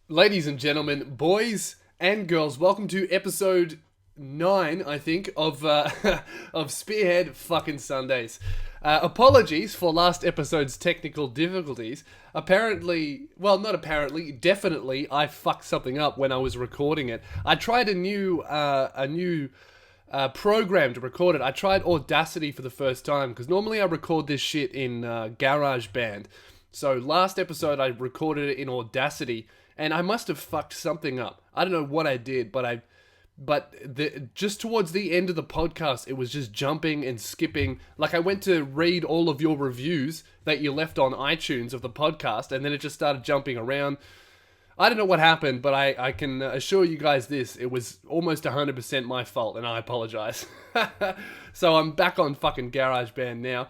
Ladies and gentlemen, boys and girls, welcome to episode 9, I think, of of Spearhead fucking Sundays. Apologies for last episode's technical difficulties. Apparently, well, not apparently, definitely, I fucked something up when I was recording it. I tried a new program to record it. I tried Audacity for the first time because normally I record this shit in GarageBand. So last episode I recorded it in Audacity, and I must have fucked something up. I don't know what I did, just towards the end of the podcast, it was just jumping and skipping. Like I went to read all of your reviews that you left on iTunes of the podcast, and then it just started jumping around. I don't know what happened, but I can assure you guys this. It was almost 100% my fault, and I apologize. So I'm back on fucking GarageBand now.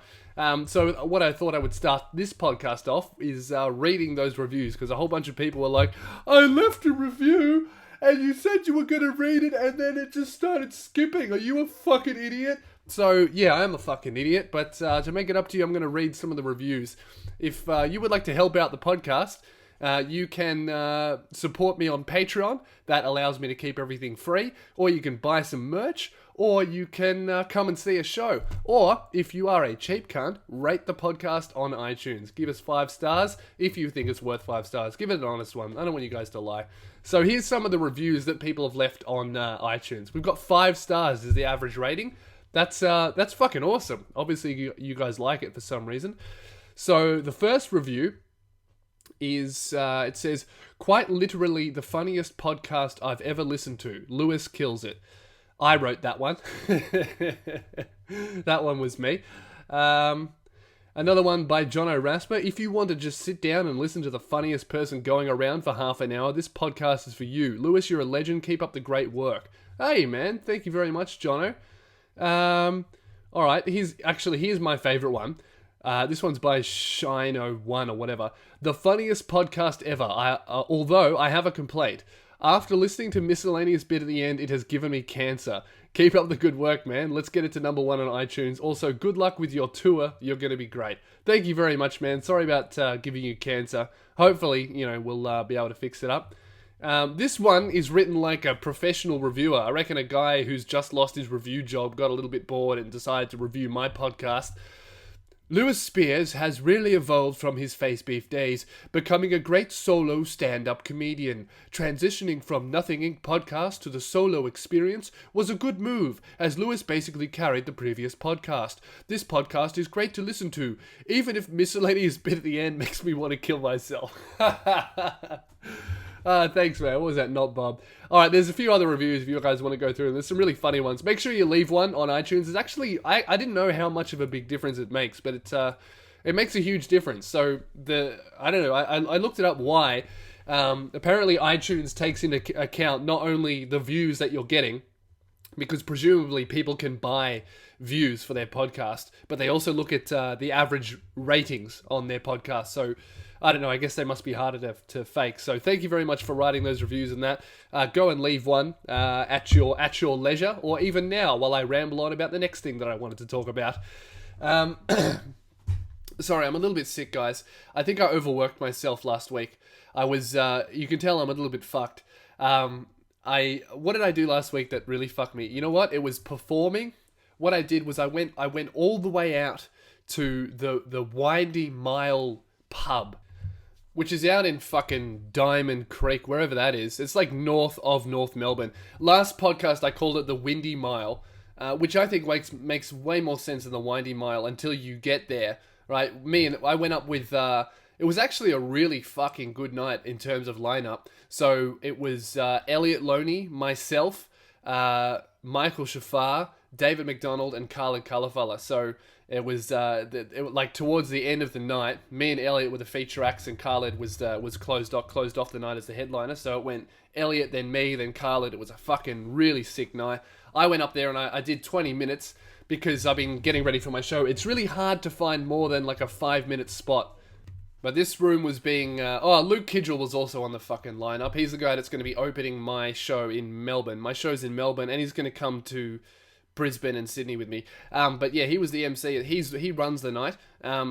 So what I thought I would start this podcast off is reading those reviews, because a whole bunch of people were like, I left a review, and you said you were going to read it, and then it just started skipping. Are you a fucking idiot? So, yeah, I am a fucking idiot, but to make it up to you, I'm going to read some of the reviews. If you would like to help out the podcast, you can support me on Patreon. That allows me to keep everything free. Or you can buy some merch. Or you can come and see a show. Or, if you are a cheap cunt, rate the podcast on iTunes. Give us 5 stars if you think it's worth 5 stars. Give it an honest one. I don't want you guys to lie. So here's some of the reviews that people have left on iTunes. We've got 5 stars as the average rating. That's fucking awesome. Obviously, you guys like it for some reason. So the first review is, it says, quite literally the funniest podcast I've ever listened to. Lewis kills it. I wrote that one. That one was me. Another one by John O'Rasper. If you want to just sit down and listen to the funniest person going around for half an hour, this podcast is for you. Lewis, you're a legend. Keep up the great work. Hey, man. Thank you very much, Jono. Alright, here's my favourite one. This one's by Shino1 or whatever. The funniest podcast ever. Although I have a complaint. After listening to Miscellaneous bit at the end, it has given me cancer. Keep up the good work, man. Let's get it to number 1 on iTunes. Also, good luck with your tour. You're going to be great. Thank you very much, man. Sorry about giving you cancer. Hopefully, we'll be able to fix it up. This one is written like a professional reviewer. I reckon a guy who's just lost his review job got a little bit bored and decided to review my podcast. Lewis Spears has really evolved from his face beef days, becoming a great solo stand-up comedian. Transitioning from Nothing Inc. podcast to the solo experience was a good move, as Lewis basically carried the previous podcast. This podcast is great to listen to, even if Miscellaneous bit at the end makes me want to kill myself. Thanks, man. What was that? Not Bob. Alright, there's a few other reviews if you guys want to go through, and there's some really funny ones. Make sure you leave one on iTunes. It's actually, I didn't know how much of a big difference it makes, but it makes a huge difference. So, I don't know, I looked it up why. Apparently iTunes takes into account not only the views that you're getting, because presumably people can buy views for their podcast, but they also look at the average ratings on their podcast. So, I don't know, I guess they must be harder to fake. So thank you very much for writing those reviews and that. Go and leave one at your leisure, or even now while I ramble on about the next thing that I wanted to talk about. Sorry, I'm a little bit sick, guys. I think I overworked myself last week. I was, you can tell I'm a little bit fucked. What did I do last week that really fucked me? You know what? It was performing. What I did was I went all the way out to the Windy Mile pub, which is out in fucking Diamond Creek, wherever that is. It's like north of North Melbourne. Last podcast, I called it the Windy Mile, which I think makes way more sense than the Windy Mile until you get there, right? I went up with, it was actually a really fucking good night in terms of lineup. So it was Elliot Loney, myself, Michael Shafar, David McDonald, and Khalid Kalafala. So it was like towards the end of the night, me and Elliot were the feature acts, and Khalid was closed off the night as the headliner. So it went Elliot, then me, then Khalid. It was a fucking really sick night. I went up there and I did 20 minutes because I've been getting ready for my show. It's really hard to find more than like a 5-minute spot. But this room was being... Luke Kidgel was also on the fucking lineup. He's the guy that's going to be opening my show in Melbourne. My show's in Melbourne, and he's going to come to Brisbane and Sydney with me. But yeah, he was the MC. He runs the night.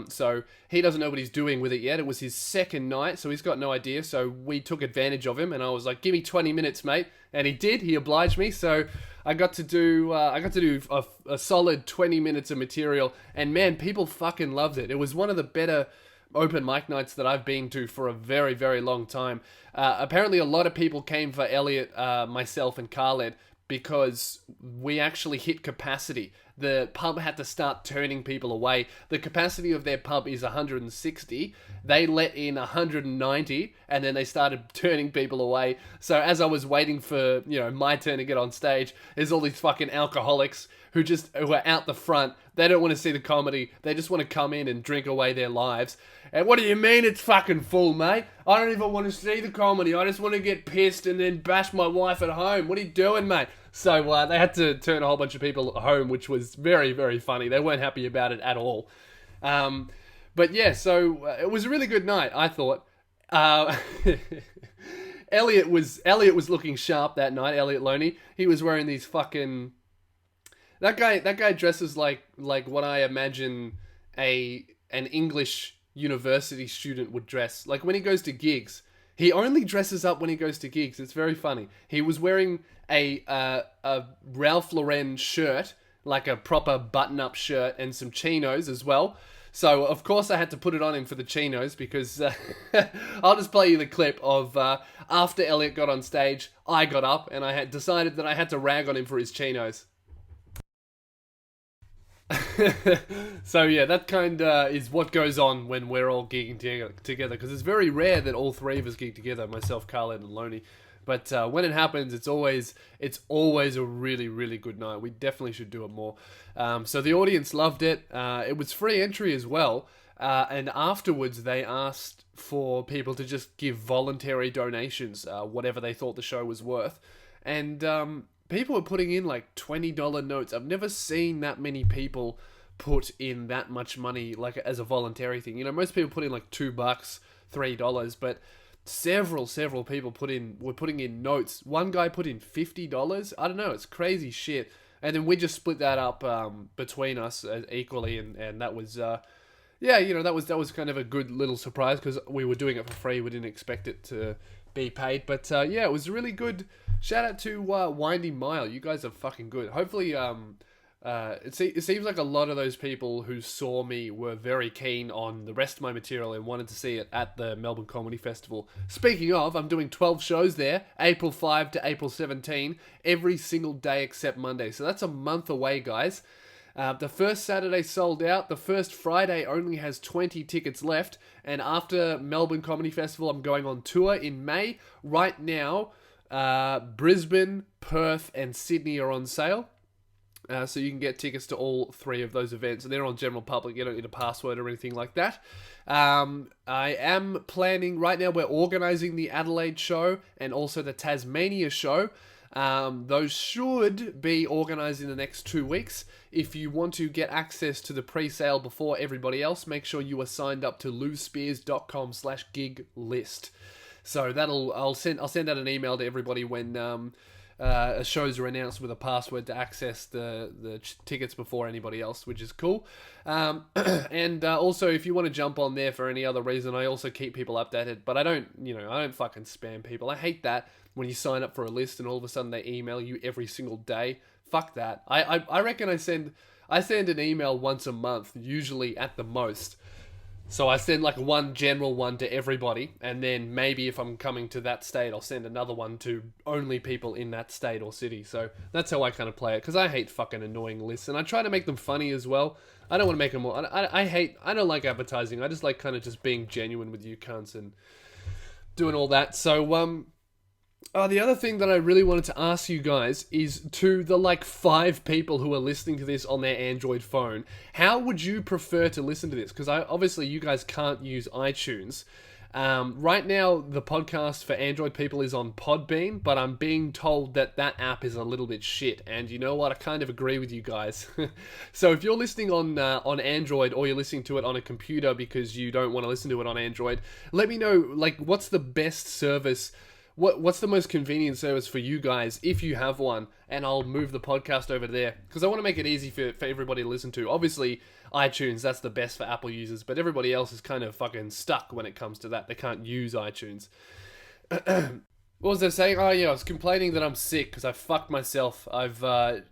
So he doesn't know what he's doing with it yet. It was his second night, so he's got no idea. So we took advantage of him, and I was like, "Give me 20 minutes, mate," and he did. He obliged me. So I got to do a solid 20 minutes of material, and man, people fucking loved it. It was one of the better open mic nights that I've been to for a very, very long time. Apparently, a lot of people came for Elliot, myself, and Khaled because we actually hit capacity. The pub had to start turning people away. The capacity of their pub is 160. They let in 190, and then they started turning people away. So as I was waiting for, my turn to get on stage, there's all these fucking alcoholics who are out the front. They don't want to see the comedy. They just want to come in and drink away their lives. And what do you mean it's fucking full, mate? I don't even want to see the comedy. I just want to get pissed and then bash my wife at home. What are you doing, mate? So they had to turn a whole bunch of people home, which was very, very funny. They weren't happy about it at all. But yeah, so it was a really good night, I thought. Elliot was looking sharp that night, Elliot Loney. He was wearing these fucking... That guy dresses like what I imagine an English university student would dress. Like when he goes to gigs, he only dresses up when he goes to gigs. It's very funny. He was wearing a Ralph Lauren shirt, like a proper button-up shirt, and some chinos as well. So of course I had to put it on him for the chinos because I'll just play you the clip of after Elliot got on stage, I got up and I had decided that I had to rag on him for his chinos. So yeah, that kind of is what goes on when we're all gigging together, because it's very rare that all three of us gig together, myself, Khaled, and Loney. But when it happens, it's always a really, really good night. We definitely should do it more. So the audience loved it. It was free entry as well. And afterwards, they asked for people to just give voluntary donations, whatever they thought the show was worth. And people were putting in like $20 notes. I've never seen that many people put in that much money, like as a voluntary thing. Most people put in like $2, $3, but several people were putting in notes. One guy put in $50. I don't know. It's crazy shit. And then we just split that up between us equally, and that was that was kind of a good little surprise because we were doing it for free. We didn't expect it to be paid, but it was really good. Shout out to Winding Mile. You guys are fucking good. Hopefully, it seems like a lot of those people who saw me were very keen on the rest of my material and wanted to see it at the Melbourne Comedy Festival. Speaking of, I'm doing 12 shows there, April 5 to April 17, every single day except Monday. So that's a month away, guys. The first Saturday sold out. The first Friday only has 20 tickets left. And after Melbourne Comedy Festival, I'm going on tour in May. Right now, Brisbane, Perth, and Sydney are on sale. So you can get tickets to all three of those events. And they're on general public. You don't need a password or anything like that. I am planning... Right now, we're organising the Adelaide show and also the Tasmania show. Those should be organised in the next 2 weeks. If you want to get access to the pre-sale before everybody else, make sure you are signed up to louispears.com/gig list. So I'll send out an email to everybody when shows are announced with a password to access the tickets before anybody else, which is cool. And also, if you want to jump on there for any other reason, I also keep people updated. But I don't fucking spam people. I hate that when you sign up for a list and all of a sudden they email you every single day. Fuck that. I reckon I send an email once a month, usually at the most. So I send like one general one to everybody, and then maybe if I'm coming to that state, I'll send another one to only people in that state or city. So that's how I kind of play it, because I hate fucking annoying lists, and I try to make them funny as well. I don't want to make them more... I don't like advertising. I just like kind of just being genuine with you cunts and doing all that. So, the other thing that I really wanted to ask you guys is, to the 5 people who are listening to this on their Android phone, how would you prefer to listen to this? Because obviously you guys can't use iTunes. Right now, the podcast for Android people is on Podbean, but I'm being told that app is a little bit shit. And you know what? I kind of agree with you guys. So if you're listening on Android, or you're listening to it on a computer because you don't want to listen to it on Android, let me know, what's the best service what's the most convenient service for you guys if you have one, and I'll move the podcast over there because I want to make it easy for everybody to listen to. Obviously, iTunes, that's the best for Apple users, but everybody else is kind of fucking stuck when it comes to that. They can't use iTunes. What was I saying? Oh yeah, I was complaining that I'm sick because I fucked myself. I've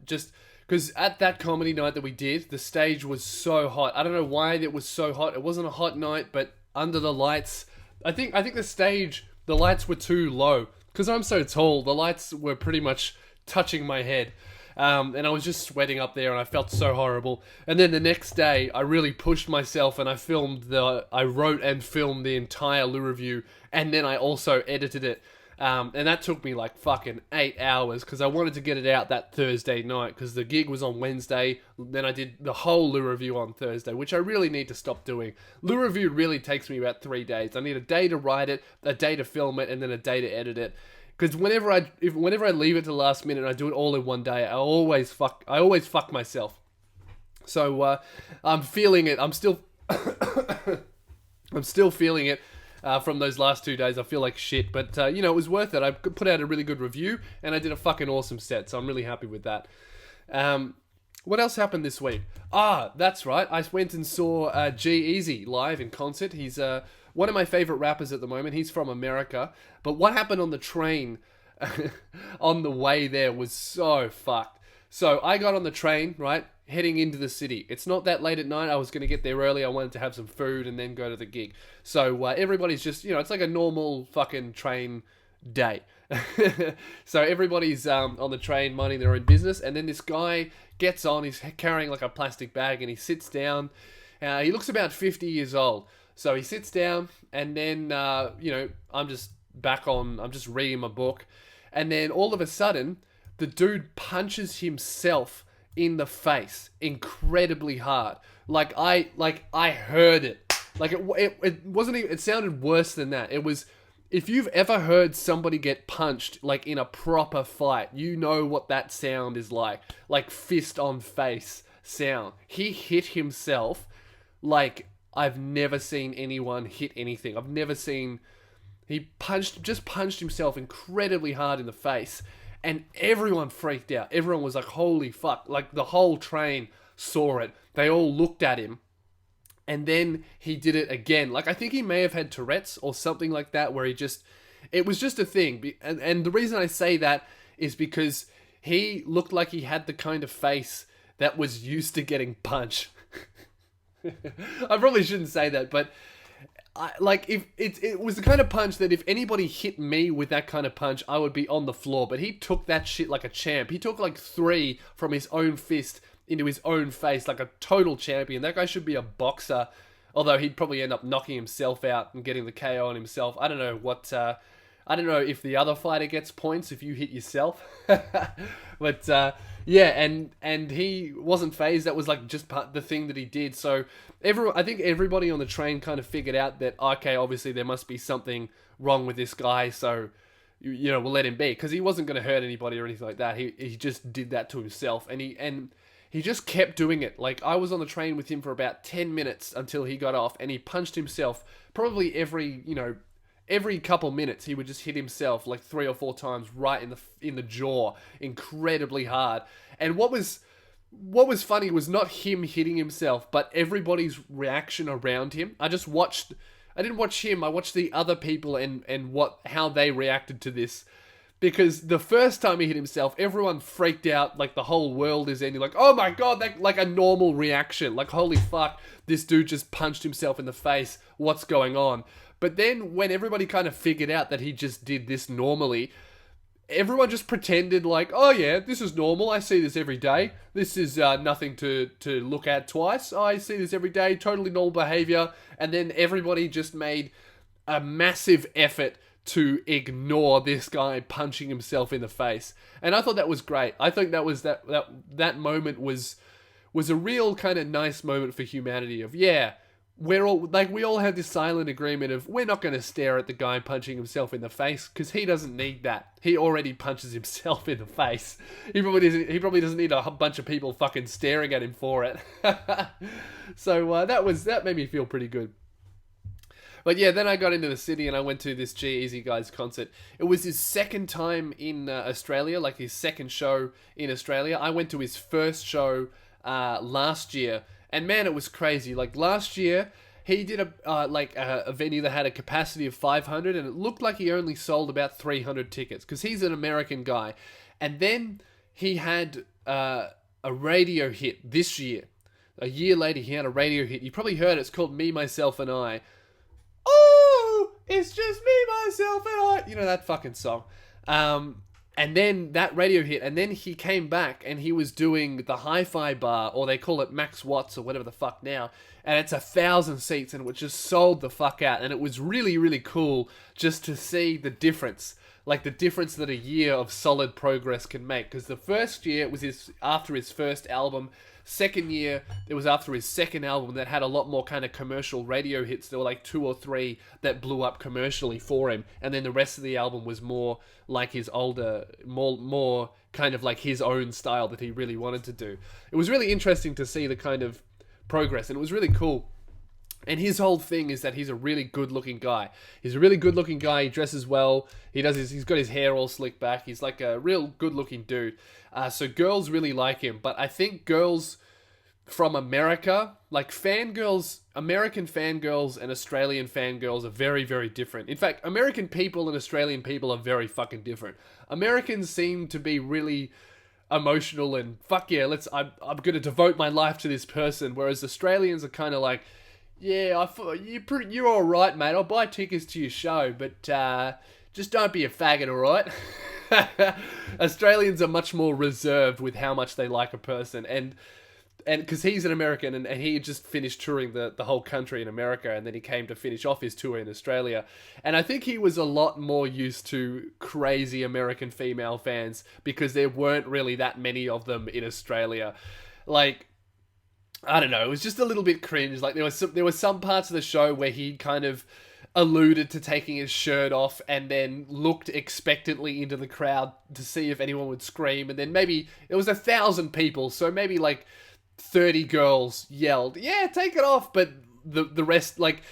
just because at that comedy night that we did, the stage was so hot. I don't know why it was so hot. It wasn't a hot night, but under the lights, I think the stage, the lights were too low because I'm so tall. The lights were pretty much touching my head. And I was just sweating up there and I felt so horrible. And then the next day, I really pushed myself and I wrote and filmed the entire Lou review, and then I also edited it. And that took me like fucking 8 hours because I wanted to get it out that Thursday night because the gig was on Wednesday. Then I did the whole Lou review on Thursday, which I really need to stop doing. Lou review really takes me about 3 days. I need a day to write it, a day to film it, and then a day to edit it. Because whenever I leave it to the last minute and I do it all in one day, I always fuck myself. So I'm feeling it. I'm still feeling it from those last 2 days. I feel like shit, but it was worth it. I put out a really good review and I did a fucking awesome set, so I'm really happy with that. What else happened this week? That's right. I went and saw G-Eazy live in concert. He's one of my favorite rappers at the moment. He's from America. But what happened on the train on the way there was so fucked. So I got on the train, right, heading into the city. It's not that late at night. I was going to get there early. I wanted to have some food and then go to the gig. So everybody's just, it's like a normal fucking train day. So everybody's on the train minding their own business. And then this guy gets on. He's carrying like a plastic bag and he sits down. He looks about 50 years old. So he sits down and then, I'm just reading my book. And then all of a sudden, the dude punches himself in the face incredibly hard. Like I heard it. Like it wasn't even, it sounded worse than that. It was, if you've ever heard somebody get punched like in a proper fight, you know what that sound is like fist on face sound. He hit himself like I've never seen anyone hit anything. I've never seen, he just punched himself incredibly hard in the face. And everyone freaked out. Everyone was like, holy fuck. Like the whole train saw it. They all looked at him. And then he did it again. Like I think he may have had Tourette's or something like that where it was just a thing. And the reason I say that is because he looked like he had the kind of face that was used to getting punched. I probably shouldn't say that, but if it was the kind of punch that if anybody hit me with that kind of punch, I would be on the floor. But he took that shit like a champ. He took like 3 from his own fist into his own face like a total champion. That guy should be a boxer, although he'd probably end up knocking himself out and getting the KO on himself. I don't know what. I don't know if the other fighter gets points if you hit yourself. But yeah, and he wasn't phased. That was like just the thing that he did. So I think everybody on the train kind of figured out that, okay, obviously there must be something wrong with this guy. So, we'll let him be, because he wasn't going to hurt anybody or anything like that. He just did that to himself, and he just kept doing it. Like I was on the train with him for about 10 minutes until he got off, and he punched himself probably every couple minutes. He would just hit himself like 3 or 4 times right in the jaw, incredibly hard. And what was funny was not him hitting himself, but everybody's reaction around him. I didn't watch him. I watched the other people and how they reacted to this. Because the first time he hit himself, everyone freaked out, like the whole world is ending. Like, oh my god, that, like a normal reaction. Like, holy fuck, this dude just punched himself in the face. What's going on? But then when everybody kind of figured out that he just did this normally, everyone just pretended like, oh yeah, this is normal. I see this every day. This is nothing to look at twice. I see this every day. Totally normal behavior. And then everybody just made a massive effort to ignore this guy punching himself in the face. And I thought that was great. I think that was that moment was a real kind of nice moment for humanity of, yeah, we all had this silent agreement of we're not going to stare at the guy punching himself in the face because he doesn't need that. He already punches himself in the face. He probably doesn't need a bunch of people fucking staring at him for it. So that made me feel pretty good. But yeah, then I got into the city and I went to this G-Eazy guy's concert. It was his second time in Australia, like his second show in Australia. I went to his first show last year, and man, it was crazy. Like last year, he did a venue that had a capacity of 500, and it looked like he only sold about 300 tickets because he's an American guy. And then he had a radio hit this year. A year later, he had a radio hit. You probably heard it. It's called Me, Myself, and I. Oh, it's just me, myself, and I. You know that fucking song. And then that radio hit, and then he came back and he was doing the Hi-Fi Bar, or they call it Max Watts or whatever the fuck now. And it's 1,000 seats, and it was just sold the fuck out. And it was really, really cool just to see the difference. Like the difference that a year of solid progress can make. Because the first year, it was after his first album. Second year, it was after his second album that had a lot more kind of commercial radio hits. There were like 2 or 3 that blew up commercially for him. And then the rest of the album was more like his older, more kind of like his own style that he really wanted to do. It was really interesting to see the kind of progress, and it was really cool. And his whole thing is that he's a really good-looking guy. He's a really good-looking guy. He dresses well. He's got his hair all slicked back. He's like a real good-looking dude. So girls really like him. But I think girls from America, like fangirls, American fangirls and Australian fangirls are very, very different. In fact, American people and Australian people are very fucking different. Americans seem to be really emotional and fuck yeah, I'm going to devote my life to this person. Whereas Australians are kind of like, yeah, you're all right, mate. I'll buy tickets to your show, but just don't be a faggot, all right? Australians are much more reserved with how much they like a person, and because he's an American and he just finished touring the whole country in America, and then he came to finish off his tour in Australia, and I think he was a lot more used to crazy American female fans because there weren't really that many of them in Australia. Like, I don't know, it was just a little bit cringe. Like there were some parts of the show where he kind of alluded to taking his shirt off and then looked expectantly into the crowd to see if anyone would scream, and then maybe it was 1,000 people, so maybe like 30 girls yelled, yeah, take it off, but the rest, like,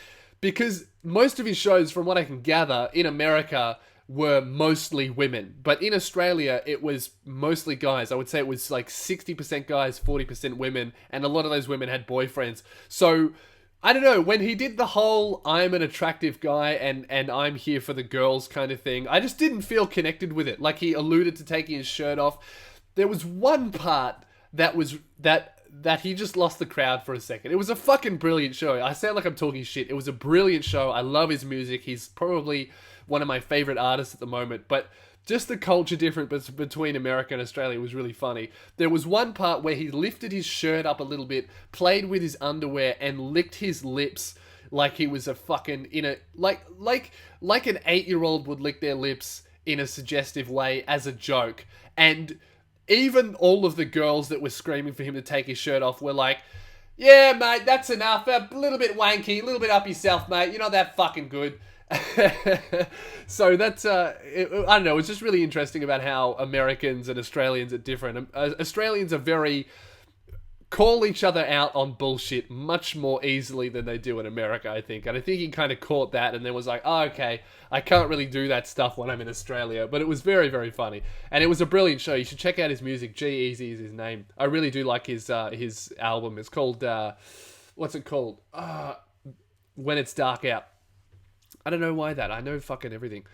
because most of his shows, from what I can gather, in America were mostly women, but in Australia it was mostly guys. I would say it was like 60% guys, 40% women, and a lot of those women had boyfriends. So I don't know, when he did the whole I'm an attractive guy and I'm here for the girls kind of thing, I just didn't feel connected with it. Like, he alluded to taking his shirt off. There was one part that he just lost the crowd for a second. It was a fucking brilliant show. I sound like I'm talking shit. It was a brilliant show. I love his music. He's probably one of my favorite artists at the moment, but just the culture difference between America and Australia was really funny. There was one part where he lifted his shirt up a little bit, played with his underwear, and licked his lips like he was a fucking like an 8-year-old would lick their lips in a suggestive way as a joke. And even all of the girls that were screaming for him to take his shirt off were like, yeah, mate, that's enough. A little bit wanky, a little bit up yourself, mate. You're not that fucking good. So that's, I don't know, it's just really interesting about how Americans and Australians are different. Australians are very, call each other out on bullshit much more easily than they do in America, I think. And I think he kind of caught that and then was like, oh, okay, I can't really do that stuff when I'm in Australia. But it was very, very funny. And it was a brilliant show. You should check out his music. G-Eazy is his name. I really do like his album. It's called, what's it called? When It's Dark Out. I don't know why that. I know fucking everything.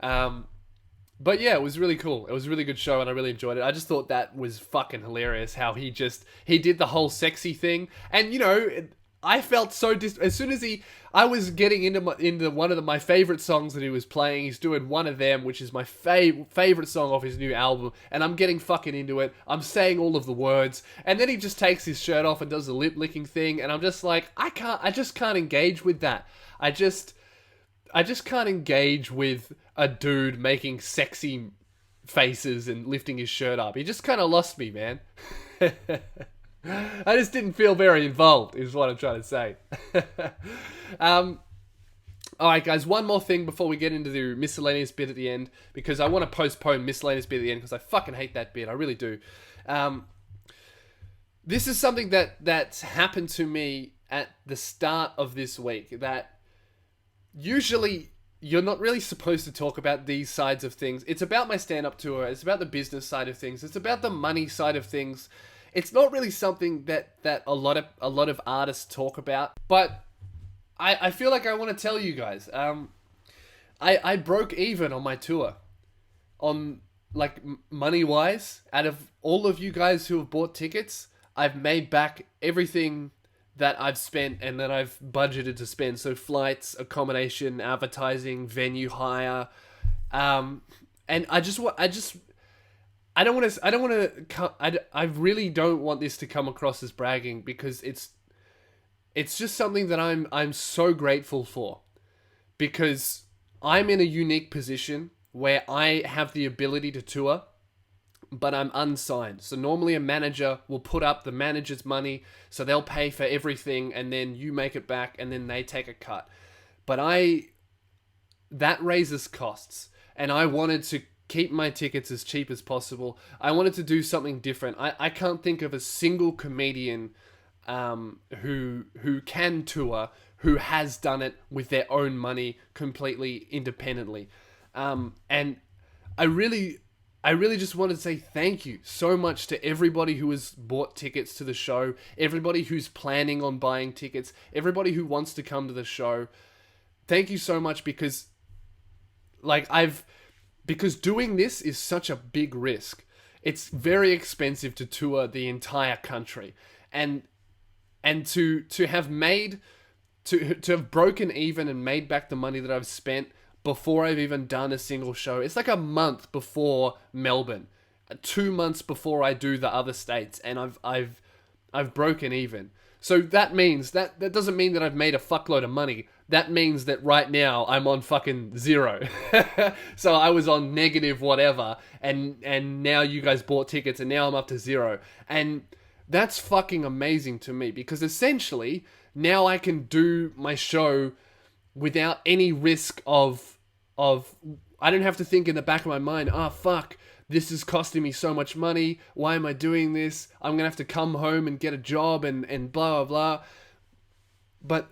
But yeah, it was really cool. It was a really good show and I really enjoyed it. I just thought that was fucking hilarious how he did the whole sexy thing. And, you know, I felt so as soon as I was getting into one of my favorite songs that he was playing. He's doing One of Them, which is my favorite song off his new album. And I'm getting fucking into it. I'm saying all of the words. And then he just takes his shirt off and does the lip licking thing. And I'm just like, I just can't engage with that. I just can't engage with a dude making sexy faces and lifting his shirt up. He just kind of lost me, man. I just didn't feel very involved, is what I'm trying to say. Alright, guys, one more thing before we get into the miscellaneous bit at the end, because I want to postpone miscellaneous bit at the end, because I fucking hate that bit. I really do. This is something that's happened to me at the start of this week, that usually you're not really supposed to talk about these sides of things. It's about my stand-up tour. It's about the business side of things. It's about the money side of things. It's not really something that a lot of artists talk about. But I feel like I want to tell you guys. I broke even on my tour, on like money wise. Out of all of you guys who have bought tickets, I've made back everything that I've spent and that I've budgeted to spend. So flights, accommodation, advertising, venue hire, and I really don't want this to come across as bragging, because it's just something that I'm so grateful for, because I'm in a unique position where I have the ability to tour, but I'm unsigned. So normally a manager will put up the manager's money, so they'll pay for everything, and then you make it back, and then they take a cut. But that raises costs, and I wanted to keep my tickets as cheap as possible. I wanted to do something different. I can't think of a single comedian who can tour, who has done it with their own money completely independently. And I really just wanted to say thank you so much to everybody who has bought tickets to the show, everybody who's planning on buying tickets, everybody who wants to come to the show. Thank you so much, because because doing this is such a big risk. It's very expensive to tour the entire country. And to have broken even and made back the money that I've spent before I've even done a single show. It's like a month before Melbourne, 2 months before I do the other states, and I've broken even. So that means that doesn't mean that I've made a fuckload of money. That means that right now I'm on fucking zero. So I was on negative whatever, and now you guys bought tickets, and now I'm up to zero. And that's fucking amazing to me, because essentially now I can do my show without any risk of I don't have to think in the back of my mind, fuck, this is costing me so much money. Why am I doing this? I'm going to have to come home and get a job and blah, blah, blah. But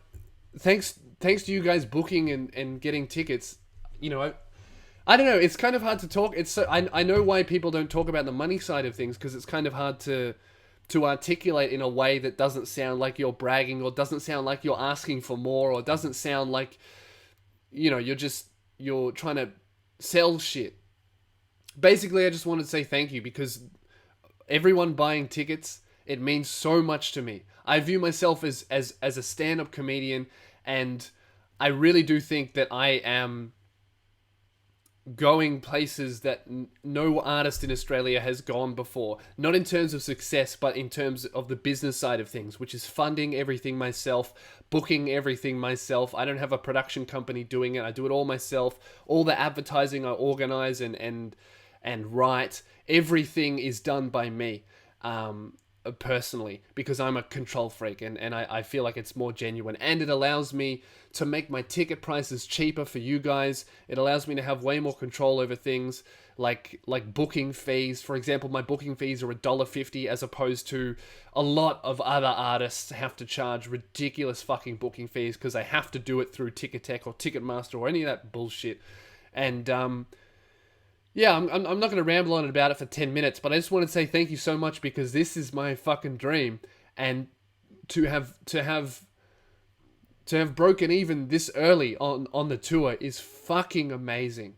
thanks to you guys booking and getting tickets, I don't know. It's kind of hard to talk. I know why people don't talk about the money side of things, because it's kind of hard to articulate in a way that doesn't sound like you're bragging, or doesn't sound like you're asking for more, or doesn't sound like, you're trying to sell shit. Basically, I just wanted to say thank you, because everyone buying tickets, it means so much to me. I view myself as a stand-up comedian, and I really do think that I am going places that no artist in Australia has gone before. Not in terms of success, but in terms of the business side of things, which is funding everything myself, booking everything myself. I don't have a production company doing it. I do it all myself. All the advertising I organize and write. Everything is done by me. Personally, because I'm a control freak, and I feel like it's more genuine, and it allows me to make my ticket prices cheaper for you guys. It allows me to have way more control over things like booking fees. For example, my booking fees are $1.50, as opposed to a lot of other artists have to charge ridiculous fucking booking fees because they have to do it through Ticketek or Ticketmaster or any of that bullshit. And yeah, I'm not going to ramble on about it for 10 minutes, but I just want to say thank you so much, because this is my fucking dream, and to have broken even this early on the tour is fucking amazing.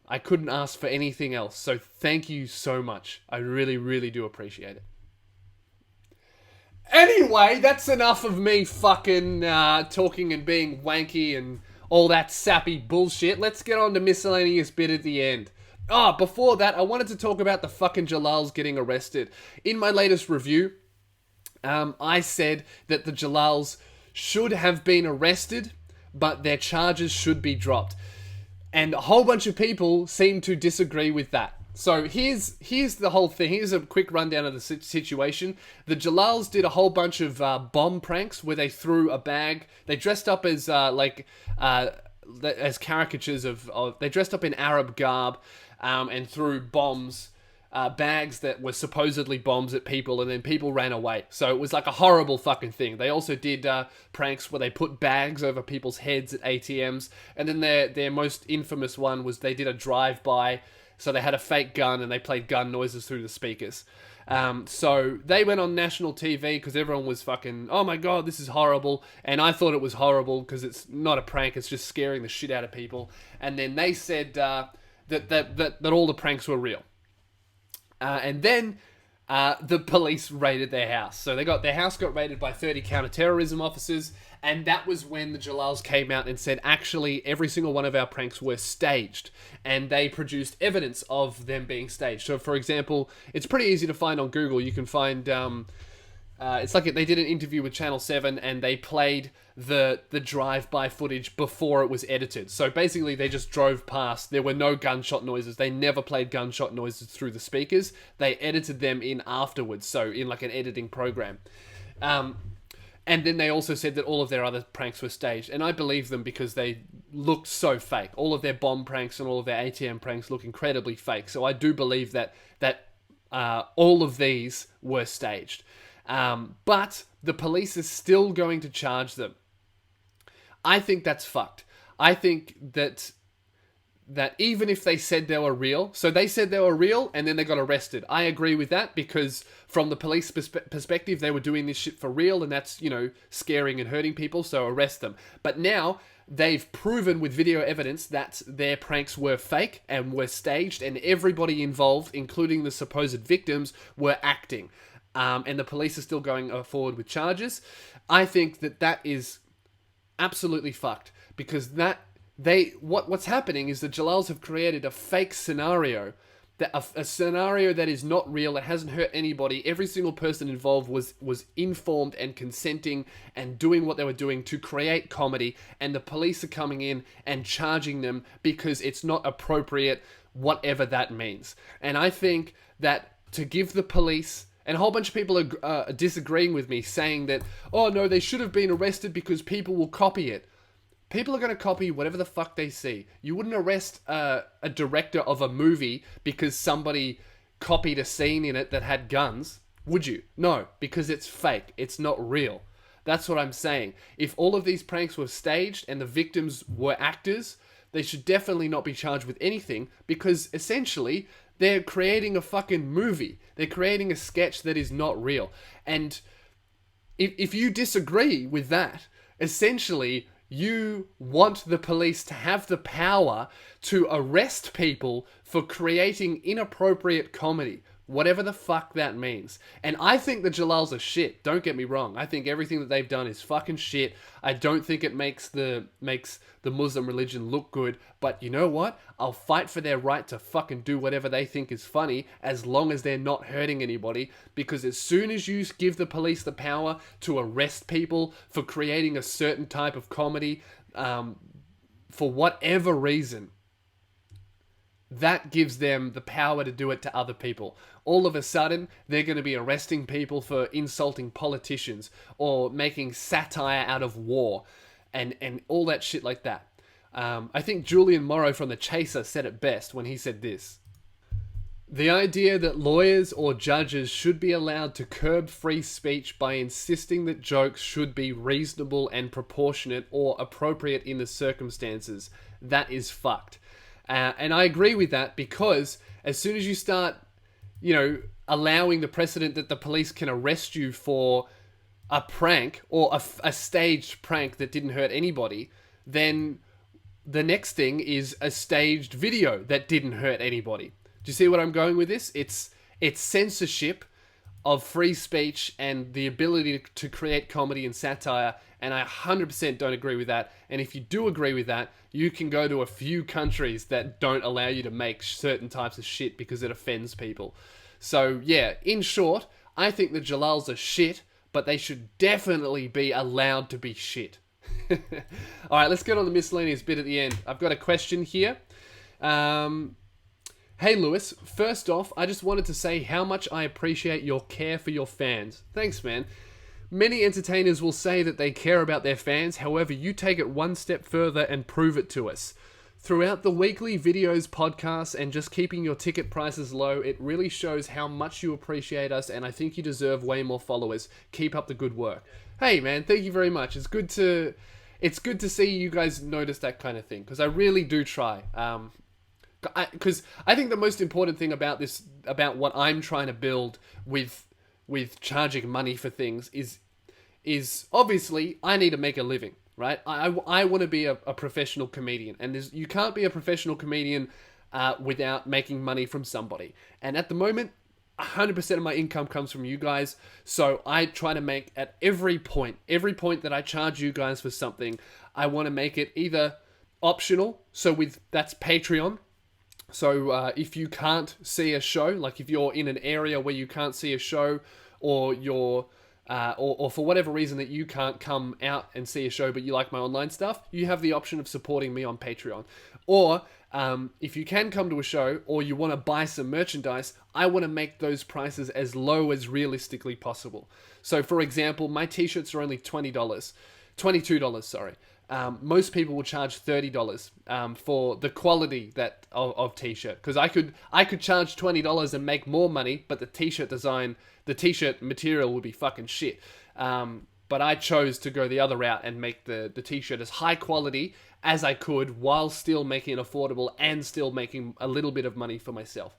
I couldn't ask for anything else, so thank you so much. I really, really do appreciate it. Anyway, that's enough of me fucking talking and being wanky and all that sappy bullshit. Let's get on to miscellaneous bit at the end. Before that, I wanted to talk about the fucking Jalals getting arrested. In my latest review, I said that the Jalals should have been arrested, but their charges should be dropped. And a whole bunch of people seem to disagree with that. So here's the whole thing. Here's a quick rundown of the situation. The Jalals did a whole bunch of bomb pranks where they threw a bag. They dressed up as as caricatures of they dressed up in Arab garb and threw bombs bags that were supposedly bombs at people, and then people ran away. So it was like a horrible fucking thing. They also did pranks where they put bags over people's heads at ATMs, and then their most infamous one was they did a drive-by. So they had a fake gun and they played gun noises through the speakers. So they went on national TV because everyone was fucking, oh my god, this is horrible. And I thought it was horrible because it's not a prank, it's just scaring the shit out of people. And then they said that all the pranks were real. And then the police raided their house. So their house got raided by 30 counter-terrorism officers, and that was when the Jalals came out and said, actually, every single one of our pranks were staged, and they produced evidence of them being staged. So, for example, it's pretty easy to find on Google. You can find... it's like they did an interview with Channel 7 and they played the drive-by footage before it was edited. So basically they just drove past. There were no gunshot noises. They never played gunshot noises through the speakers. They edited them in afterwards, so in like an editing program. And then they also said that all of their other pranks were staged. And I believe them because they looked so fake. All of their bomb pranks and all of their ATM pranks look incredibly fake. So I do believe that all of these were staged. But the police is still going to charge them. I think that's fucked. I think that even if they said they were real, so they said they were real and then they got arrested. I agree with that because from the police perspective, they were doing this shit for real and that's, scaring and hurting people, so arrest them. But now they've proven with video evidence that their pranks were fake and were staged and everybody involved, including the supposed victims, were acting. And the police are still going forward with charges. I think that is absolutely fucked because what's happening is the Jalals have created a fake scenario, a scenario that is not real, that hasn't hurt anybody. Every single person involved was informed and consenting and doing what they were doing to create comedy, and the police are coming in and charging them because it's not appropriate, whatever that means. And I think that to give the police... And a whole bunch of people are disagreeing with me, saying that, oh no, they should have been arrested because people will copy it. People are going to copy whatever the fuck they see. You wouldn't arrest a director of a movie because somebody copied a scene in it that had guns, would you? No, because it's fake. It's not real. That's what I'm saying. If all of these pranks were staged and the victims were actors, they should definitely not be charged with anything because essentially... they're creating a fucking movie. They're creating a sketch that is not real. And if you disagree with that, essentially you want the police to have the power to arrest people for creating inappropriate comedy. Whatever the fuck that means. And I think the Jalals are shit. Don't get me wrong. I think everything that they've done is fucking shit. I don't think it makes the Muslim religion look good. But you know what? I'll fight for their right to fucking do whatever they think is funny as long as they're not hurting anybody. Because as soon as you give the police the power to arrest people for creating a certain type of comedy, for whatever reason, that gives them the power to do it to other people. All of a sudden, they're going to be arresting people for insulting politicians or making satire out of war and all that shit like that. I think Julian Morrow from The Chaser said it best when he said this. The idea that lawyers or judges should be allowed to curb free speech by insisting that jokes should be reasonable and proportionate or appropriate in the circumstances, that is fucked. And I agree with that because as soon as you start, allowing the precedent that the police can arrest you for a prank or a staged prank that didn't hurt anybody, then the next thing is a staged video that didn't hurt anybody. Do you see what I'm going with this? It's censorship of free speech and the ability to create comedy and satire, and I 100% don't agree with that. And if you do agree with that, you can go to a few countries that don't allow you to make certain types of shit because it offends people. So yeah, in short, I think the Jalals are shit, but they should definitely be allowed to be shit. Alright, let's get on the miscellaneous bit at the end. I've got a question here. Hey Lewis, first off, I just wanted to say how much I appreciate your care for your fans. Thanks, man. Many entertainers will say that they care about their fans, however, you take it one step further and prove it to us. Throughout the weekly videos, podcasts, and just keeping your ticket prices low, it really shows how much you appreciate us, and I think you deserve way more followers. Keep up the good work. Hey man, thank you very much. It's good to see you guys notice that kind of thing, because I really do try. Because I think the most important thing about this, about what I'm trying to build with charging money for things is obviously I need to make a living, right? I want to be a professional comedian, and you can't be a professional comedian without making money from somebody. And at the moment, 100% of my income comes from you guys, so I try to make at every point that I charge you guys for something, I want to make it either optional, so that's Patreon. So if you can't see a show, like if you're in an area where you can't see a show, or you're or for whatever reason that you can't come out and see a show, but you like my online stuff, you have the option of supporting me on Patreon. Or if you can come to a show, or you want to buy some merchandise, I want to make those prices as low as realistically possible. So for example, my t-shirts are only $22, sorry. Most people will charge $30 for the quality of t-shirt, because I could charge $20 and make more money, but the t-shirt design, the t-shirt material would be fucking shit. But I chose to go the other route and make the t-shirt as high quality as I could, while still making it affordable and still making a little bit of money for myself.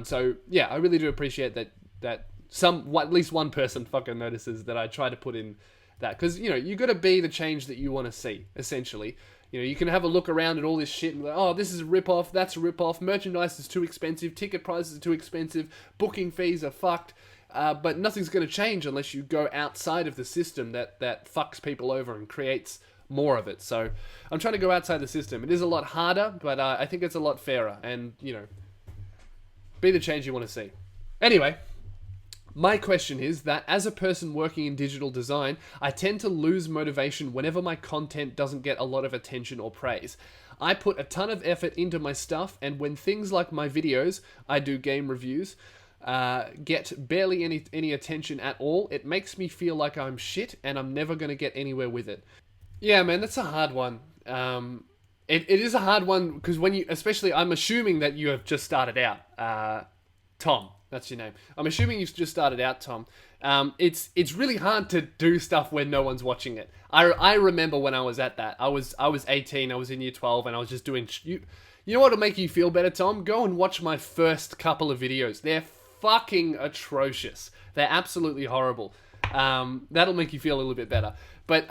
So yeah, I really do appreciate that at least one person fucking notices that I try to put in that, because you got to be the change that you want to see. Essentially, you can have a look around at all this shit and be like, oh, this is a rip-off, that's a rip-off, merchandise is too expensive, ticket prices are too expensive, booking fees are fucked, but nothing's going to change unless you go outside of the system that fucks people over and creates more of it. So I'm trying to go outside the system. It is a lot harder, but I think it's a lot fairer, and be the change you want to see. Anyway, my question is that as a person working in digital design, I tend to lose motivation whenever my content doesn't get a lot of attention or praise. I put a ton of effort into my stuff, and when things like my videos, I do game reviews, get barely any attention at all, it makes me feel like I'm shit and I'm never going to get anywhere with it. Yeah, man, that's a hard one. It is a hard one, because especially, I'm assuming that you have just started out. Tom, that's your name. I'm assuming you've just started out, Tom. It's really hard to do stuff when no one's watching it. I remember when I was at that. I was 18, I was in year 12, and I was just doing... You know what'll make you feel better, Tom? Go and watch my first couple of videos. They're fucking atrocious. They're absolutely horrible. That'll make you feel a little bit better. But...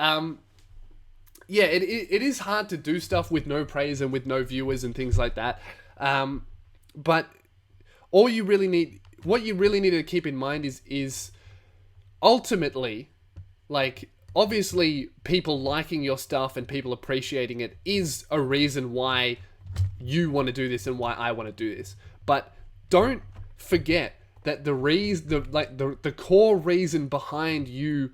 yeah, it is hard to do stuff with no praise and with no viewers and things like that. But what you really need to keep in mind is ultimately, like, obviously people liking your stuff and people appreciating it is a reason why you want to do this and why I want to do this. But don't forget that the core reason behind you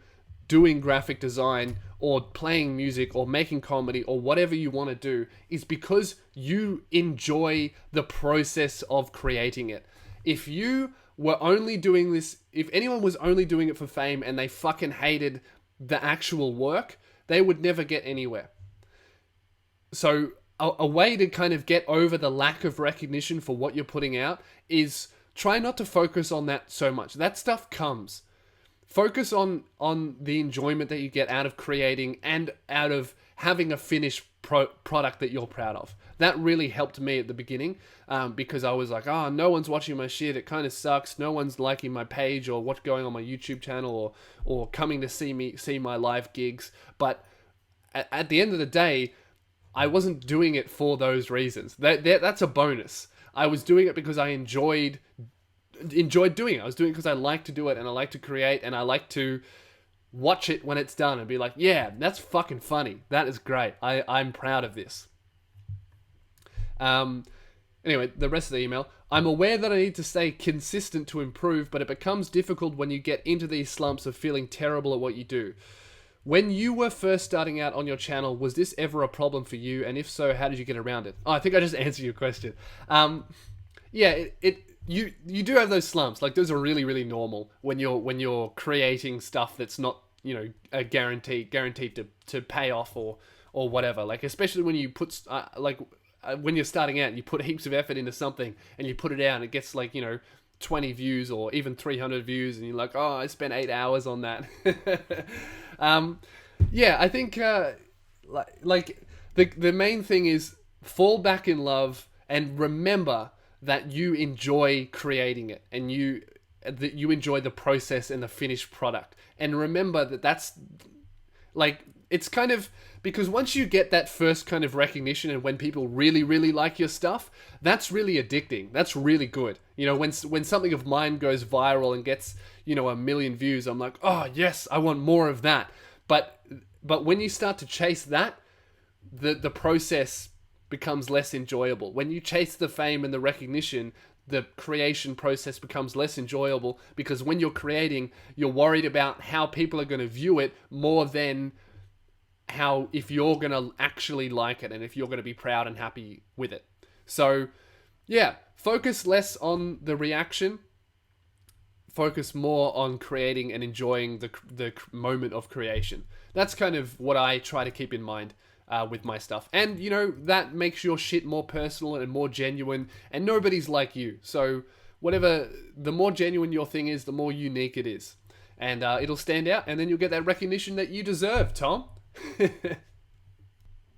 doing graphic design or playing music or making comedy or whatever you want to do is because you enjoy the process of creating it. If you were only doing this, if anyone was only doing it for fame and they fucking hated the actual work, they would never get anywhere. So a way to kind of get over the lack of recognition for what you're putting out is try not to focus on that so much. That stuff comes. Focus on the enjoyment that you get out of creating and out of having a finished product that you're proud of. That really helped me at the beginning, because I was like, oh, no one's watching my shit. It kind of sucks. No one's liking my page or what's going on my YouTube channel or coming to see my live gigs. But at the end of the day, I wasn't doing it for those reasons. That's a bonus. I was doing it because I enjoyed doing it. I was doing it because I like to do it, and I like to create, and I like to watch it when it's done and be like, yeah, that's fucking funny. That is great. I'm proud of this. Anyway, the rest of the email. I'm aware that I need to stay consistent to improve, but it becomes difficult when you get into these slumps of feeling terrible at what you do. When you were first starting out on your channel, was this ever a problem for you? And if so, how did you get around it? Oh, I think I just answered your question. Yeah, you do have those slumps. Like, those are really, really normal when you're creating stuff that's not, a guaranteed to pay off or whatever. Like, especially when you put when you're starting out and you put heaps of effort into something and you put it out and it gets like, 20 views or even 300 views and you're like, oh, I spent 8 hours on that. Yeah, I think the main thing is fall back in love and remember that you enjoy creating it and that you enjoy the process and the finished product. And remember that that's like, it's kind of, because once you get that first kind of recognition and when people really, really like your stuff, that's really addicting. That's really good. When something of mine goes viral and gets, 1 million views, I'm like, oh yes, I want more of that. But when you start to chase that, the process becomes less enjoyable. When you chase the fame and the recognition, the creation process becomes less enjoyable, because when you're creating, you're worried about how people are going to view it more than how, if you're going to actually like it and if you're going to be proud and happy with it. So yeah, focus less on the reaction, focus more on creating and enjoying the moment of creation. That's kind of what I try to keep in mind with my stuff. And, that makes your shit more personal and more genuine, and nobody's like you. So the more genuine your thing is, the more unique it is. And it'll stand out, and then you'll get that recognition that you deserve, Tom.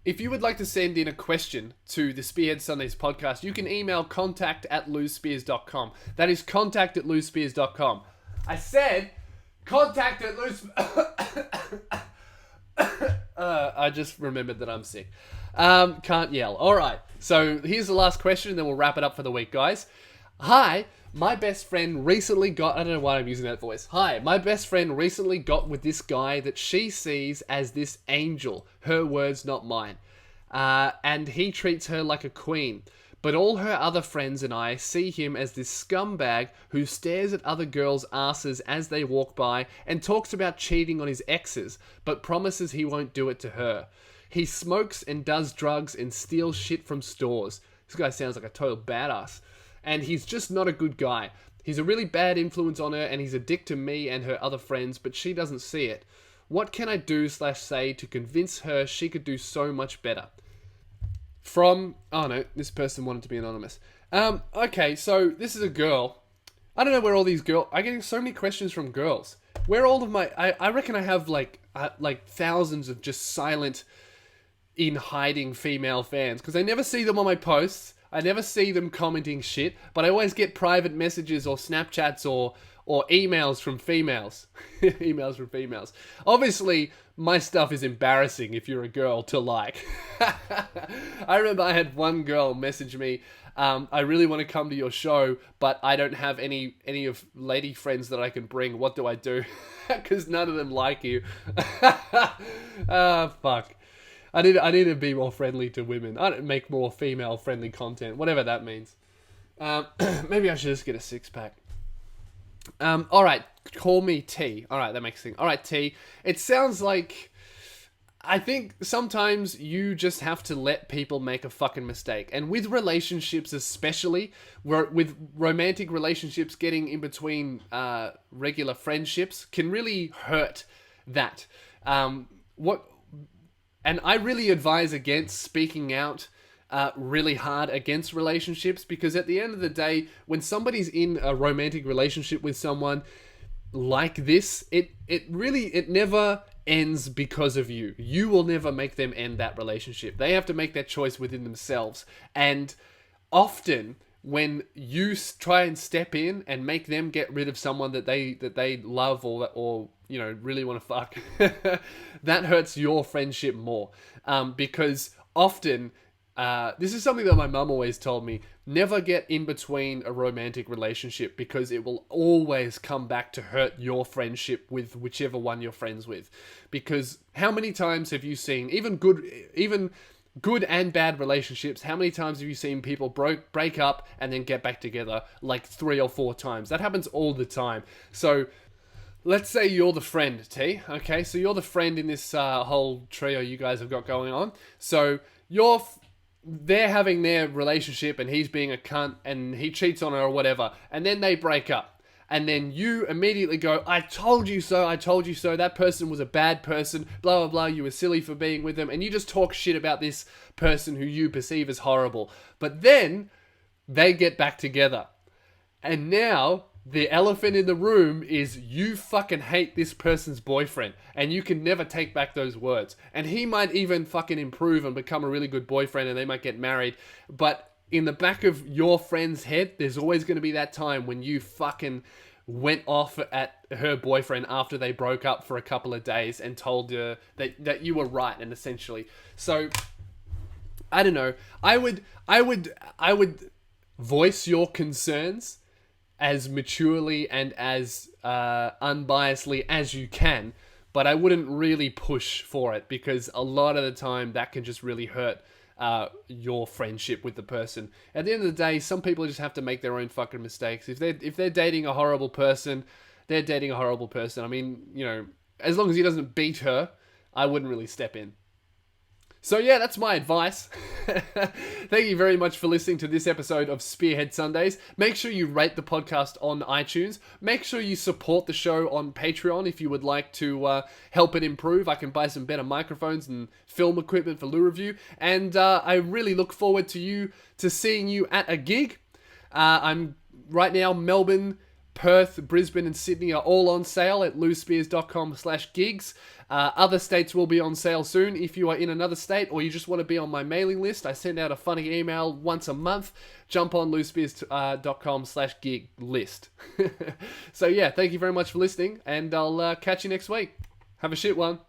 If you would like to send in a question to the Spearhead Sundays podcast, you can email contact@losespears.com. That is contact@losespears.com. I said contact@lose... I just remembered that I'm sick. Can't yell. All right. So here's the last question, and then we'll wrap it up for the week, guys. Hi, my best friend recently got... I don't know why I'm using that voice. Hi, my best friend recently got with this guy that she sees as this angel. Her words, not mine. And he treats her like a queen. But all her other friends and I see him as this scumbag who stares at other girls' asses as they walk by and talks about cheating on his exes, but promises he won't do it to her. He smokes and does drugs and steals shit from stores. This guy sounds like a total badass. And he's just not a good guy. He's a really bad influence on her, and he's a dick to me and her other friends, but she doesn't see it. What can I do/say to convince her she could do so much better? From... Oh no, this person wanted to be anonymous. Okay, so this is a girl. I don't know where all these girls... I get so many questions from girls. Where all of my... I reckon I have like thousands of just silent, in hiding female fans. Because I never see them on my posts. I never see them commenting shit. But I always get private messages or Snapchats or emails from females. Emails from females. Obviously, my stuff is embarrassing if you're a girl to like. I remember I had one girl message me, I really want to come to your show, but I don't have any of lady friends that I can bring. What do I do? Because none of them like you. Fuck. I need to be more friendly to women. I don't make more female-friendly content, whatever that means. Maybe I should just get a six-pack. Alright, call me T. Alright, that makes sense. Alright, T. It sounds like... I think sometimes you just have to let people make a fucking mistake. And with relationships especially, with romantic relationships, getting in between regular friendships can really hurt that. And I really advise against speaking out really hard against relationships, because at the end of the day, when somebody's in a romantic relationship with someone like this, it never ends because of you. You will never make them end that relationship. They have to make that choice within themselves. And often when you try and step in and make them get rid of someone that they love or really want to fuck, that hurts your friendship more. Because often, this is something that my mum always told me, never get in between a romantic relationship, because it will always come back to hurt your friendship with whichever one you're friends with. Because how many times have you seen, even good and bad relationships, how many times have you seen people break up and then get back together? Like 3 or 4 times. That happens all the time. So let's say you're the friend, T. Okay, so you're the friend in this whole trio you guys have got going on. So they're having their relationship and he's being a cunt and he cheats on her or whatever, and then they break up. and then you immediately go, I told you so, that person was a bad person, blah, blah, blah, you were silly for being with them, and you just talk shit about this person who you perceive as horrible. But then they get back together. And now the elephant in the room is you fucking hate this person's boyfriend, and you can never take back those words. And he might even fucking improve and become a really good boyfriend, and they might get married. But in the back of your friend's head, there's always going to be that time when you fucking went off at her boyfriend after they broke up for a couple of days and told her that you were right, and essentially. So I don't know. I would voice your concerns as maturely and as unbiasedly as you can, but I wouldn't really push for it, because a lot of the time that can just really hurt your friendship with the person. At the end of the day, some people just have to make their own fucking mistakes. If they're dating a horrible person, they're dating a horrible person. I mean, you know, as long as he doesn't beat her, I wouldn't really step in. So yeah, that's my advice. Thank you very much for listening to this episode of Spearhead Sundays. Make sure you rate the podcast on iTunes. Make sure you support the show on Patreon if you would like to help it improve. I can buy some better microphones and film equipment for Lou Review. And I really look forward to seeing you at a gig. I'm right now, Melbourne, Perth, Brisbane and Sydney are all on sale at louspears.com/gigs. Other states will be on sale soon. If you are in another state or you just want to be on my mailing list, I send out a funny email once a month. Jump on louspears.com/gig list. So yeah, thank you very much for listening, and I'll catch you next week. Have a shit one.